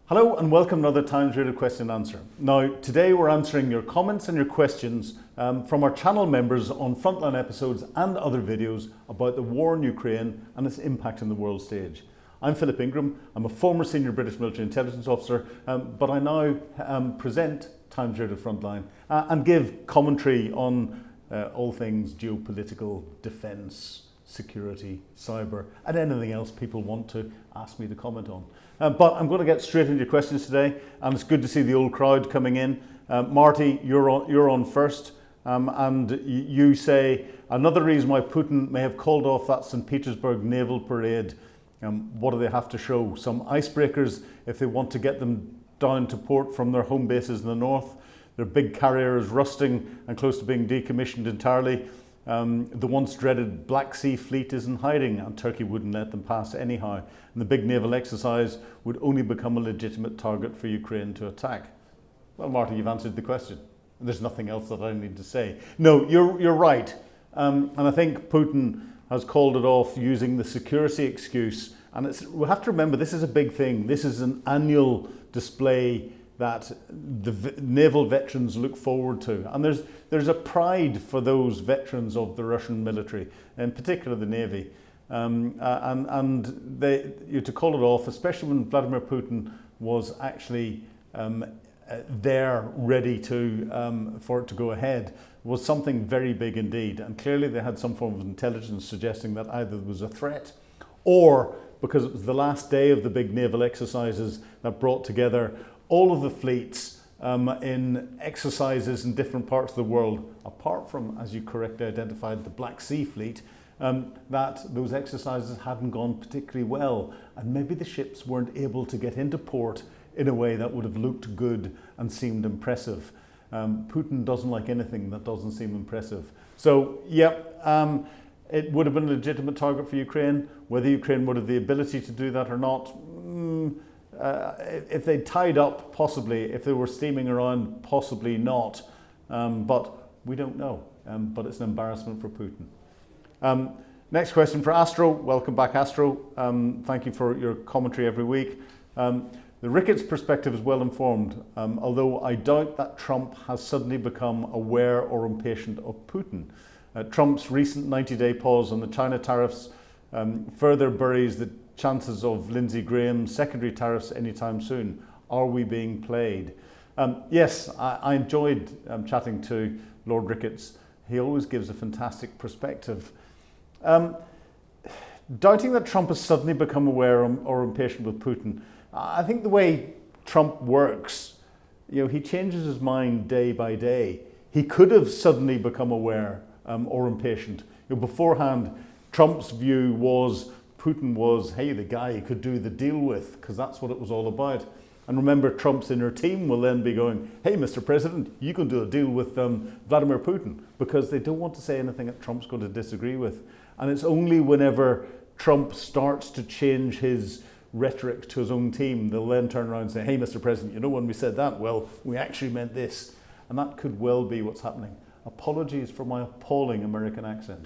Hello and welcome to another Times Rated Question and Answer. Now, today we're answering your comments and your questions from our channel members on Frontline episodes and other videos about the war in Ukraine and its impact on the world stage. I'm Philip Ingram. I'm a former senior British military intelligence officer, but I now present Times Rated Frontline and give commentary on all things geopolitical, defence, security, cyber, and anything else people want to ask me to comment on. But I'm going to get straight into your questions today, and it's good to see the old crowd coming in. Marty, you're on first, and you say another reason why Putin may have called off that St. Petersburg naval parade. What do they have to show? Some icebreakers if they want to get them down to port from their home bases in the north. Their big carrier is rusting and close to being decommissioned entirely. The once dreaded Black Sea fleet is in hiding and Turkey wouldn't let them pass anyhow. And the big naval exercise would only become a legitimate target for Ukraine to attack. Well, Marty, you've answered the question. There's nothing else that I need to say. No, you're right. And I think Putin has called it off using the security excuse. And we have to remember, this is a big thing. This is an annual display that the naval veterans look forward to. And there's a pride for those veterans of the Russian military, in particular the Navy. And to call it off, especially when Vladimir Putin was actually there ready for it to go ahead, was something very big indeed. And clearly they had some form of intelligence suggesting that either there was a threat or because it was the last day of the big naval exercises that brought together all of the fleets in exercises in different parts of the world, apart from, as you correctly identified, the Black Sea fleet, that those exercises hadn't gone particularly well. And maybe the ships weren't able to get into port in a way that would have looked good and seemed impressive. Putin doesn't like anything that doesn't seem impressive. So, it would have been a legitimate target for Ukraine. Whether Ukraine would have the ability to do that or not, if they tied up, possibly. If they were steaming around, possibly not. But we don't know. But it's an embarrassment for Putin. Next question for Astro. Welcome back, Astro. Thank you for your commentary every week. The Ricketts perspective is well informed, although I doubt that Trump has suddenly become aware or impatient of Putin. Trump's recent 90-day pause on the China tariffs further buries the chances of Lindsey Graham's secondary tariffs anytime soon. Are we being played? Yes, I enjoyed chatting to Lord Ricketts. He always gives a fantastic perspective. Doubting that Trump has suddenly become aware or impatient with Putin, I think the way Trump works, he changes his mind day by day. He could have suddenly become aware or impatient. Beforehand, Trump's view was Putin was, hey, the guy you could do the deal with, because that's what it was all about. And remember, Trump's inner team will then be going, hey, Mr. President, you can do a deal with Vladimir Putin, because they don't want to say anything that Trump's going to disagree with. And it's only whenever Trump starts to change his rhetoric to his own team, they'll then turn around and say, hey, Mr. President, when we said that, well, we actually meant this. And that could well be what's happening. Apologies for my appalling American accent.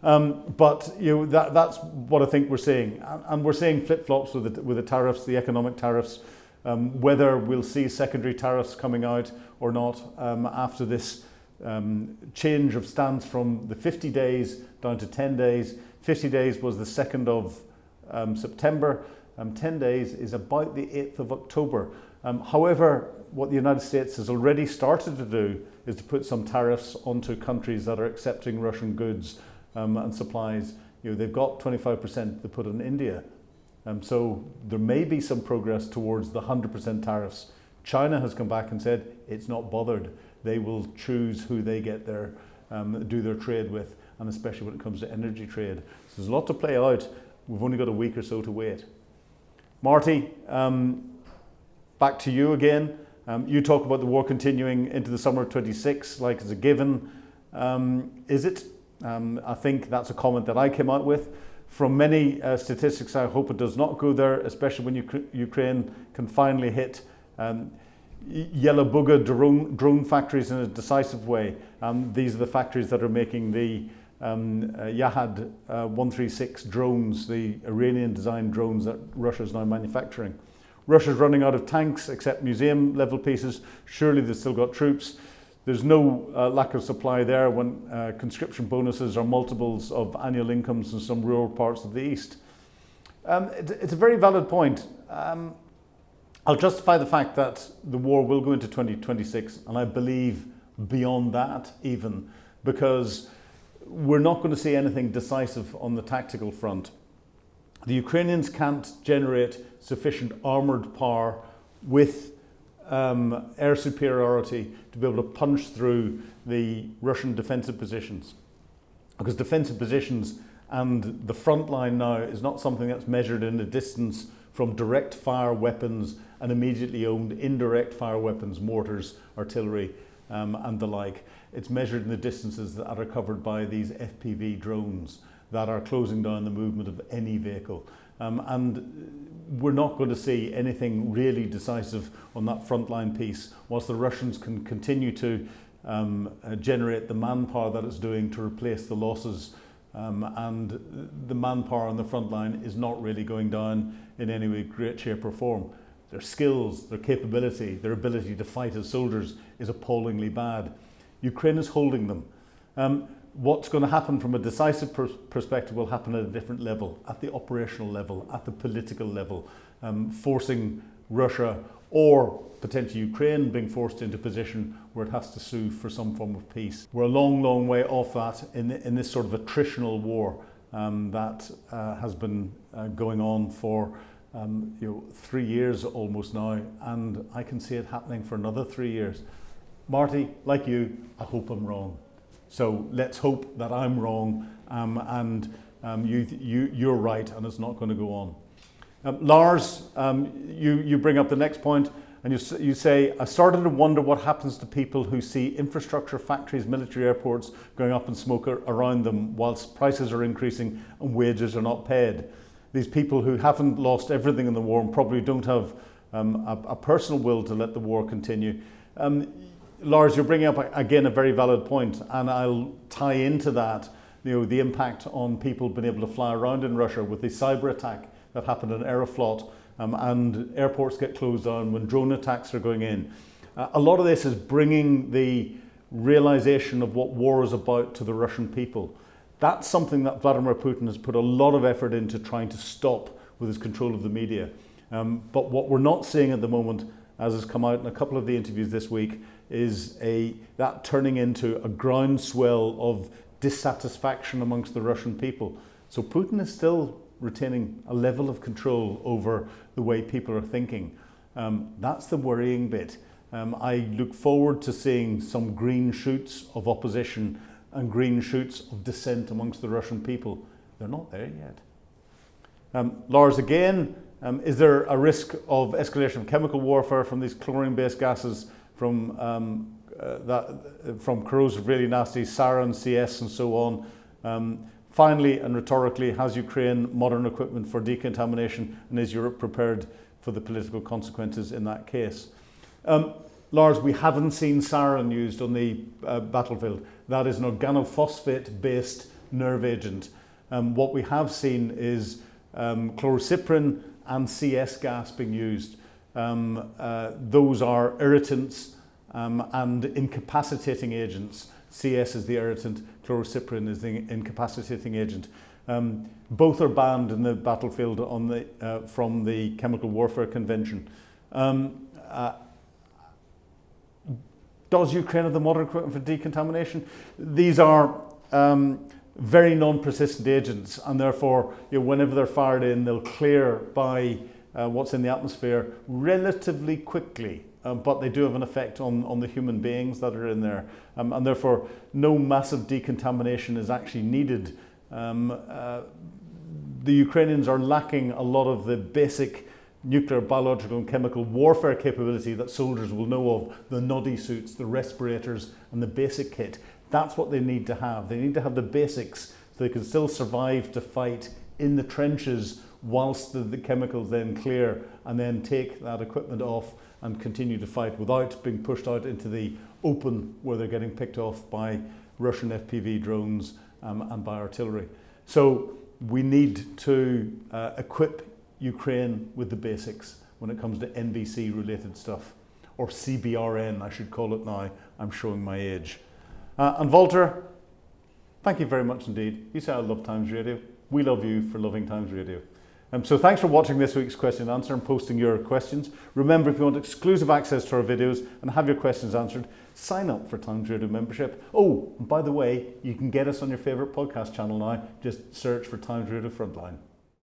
But that's what I think we're seeing. And we're seeing flip-flops with the tariffs, the economic tariffs, whether we'll see secondary tariffs coming out or not after this change of stance from the 50 days down to 10 days. 50 days was the 2nd of September. 10 days is about the 8th of October. However, what the United States has already started to do is to put some tariffs onto countries that are accepting Russian goods and supplies. They've got 25% to put on India. So there may be some progress towards the 100% tariffs. China has come back and said it's not bothered. They will choose who they get do their trade with, and especially when it comes to energy trade. So there's a lot to play out. We've only got a week or so to wait. Marty, back to you again. You talk about the war continuing into the summer of 26, like it's a given. Is it? I think that's a comment that I came out with. From many statistics, I hope it does not go there, especially when Ukraine can finally hit yellow booger drone factories in a decisive way. These are the factories that are making the Yahad 136 drones, the Iranian designed drones that Russia is now manufacturing. Russia's running out of tanks except museum level pieces. Surely they've still got troops. There's no lack of supply there when conscription bonuses are multiples of annual incomes in some rural parts of the east. It's a very valid point. I'll justify the fact that the war will go into 2026, and I believe beyond that even, because we're not going to see anything decisive on the tactical front. The Ukrainians can't generate sufficient armoured power with air superiority to be able to punch through the Russian defensive positions. Because defensive positions and the front line now is not something that's measured in the distance from direct fire weapons and immediately owned indirect fire weapons, mortars, artillery, and the like. It's measured in the distances that are covered by these FPV drones that are closing down the movement of any vehicle. And we're not going to see anything really decisive on that frontline piece whilst the Russians can continue to generate the manpower that it's doing to replace the losses. And the manpower on the front line is not really going down in any way, great shape or form. Their skills, their capability, their ability to fight as soldiers is appallingly bad. Ukraine is holding them. What's going to happen from a decisive perspective will happen at a different level, at the operational level, at the political level, forcing Russia or potentially Ukraine being forced into a position where it has to sue for some form of peace. We're a long, long way off that in this sort of attritional war that has been going on for 3 years almost now, and I can see it happening for another 3 years. Marty, like you, I hope I'm wrong. So let's hope that I'm wrong and you're right and it's not going to go on. Lars, you bring up the next point and you say, I started to wonder what happens to people who see infrastructure, factories, military airports going up in smoke around them whilst prices are increasing and wages are not paid. These people who haven't lost everything in the war and probably don't have a personal will to let the war continue. Lars, you're bringing up again a very valid point, and I'll tie into that, the impact on people being able to fly around in Russia with the cyber attack that happened in Aeroflot, and airports get closed down when drone attacks are going in. A lot of this is bringing the realization of what war is about to the Russian people. That's something that Vladimir Putin has put a lot of effort into trying to stop with his control of the media. But what we're not seeing at the moment, as has come out in a couple of the interviews this week, is that turning into a groundswell of dissatisfaction amongst the Russian people. So Putin is still retaining a level of control over the way people are thinking. That's the worrying bit. I look forward to seeing some green shoots of opposition and green shoots of dissent amongst the Russian people. They're not there yet. Lars, again, is there a risk of escalation of chemical warfare from these chlorine-based gases from corrosive, really nasty sarin, CS, and so on? Finally, and rhetorically, has Ukraine modern equipment for decontamination, and is Europe prepared for the political consequences in that case? Lars, we haven't seen sarin used on the battlefield. That is an organophosphate-based nerve agent. What we have seen is chlorcyprin and CS gas being used. Those are irritants and incapacitating agents. CS is the irritant, chlorcyprin is the incapacitating agent. Both are banned in the battlefield from the Chemical Warfare Convention. Does Ukraine have the modern equipment for decontamination? These are very non-persistent agents, and therefore, whenever they're fired in, they'll clear by what's in the atmosphere relatively quickly. But they do have an effect on the human beings that are in there, and therefore no massive decontamination is actually needed. The Ukrainians are lacking a lot of the basic nuclear, biological and chemical warfare capability that soldiers will know of, the noddy suits, the respirators and the basic kit. That's what they need to have. They need to have the basics so they can still survive to fight in the trenches whilst the chemicals then clear, and then take that equipment off and continue to fight without being pushed out into the open where they're getting picked off by Russian FPV drones and by artillery. So we need to equip Ukraine with the basics. when it comes to NBC related stuff, or CBRN, I should call it now. I'm showing my age. And Walter, thank you very much indeed. You say I love Times Radio. We love you for loving Times Radio. So thanks for watching this week's question and answer and posting your questions. Remember, if you want exclusive access to our videos and have your questions answered, sign up for Times Radio membership. Oh, and by the way, you can get us on your favourite podcast channel now. Just search for Times Radio Frontline.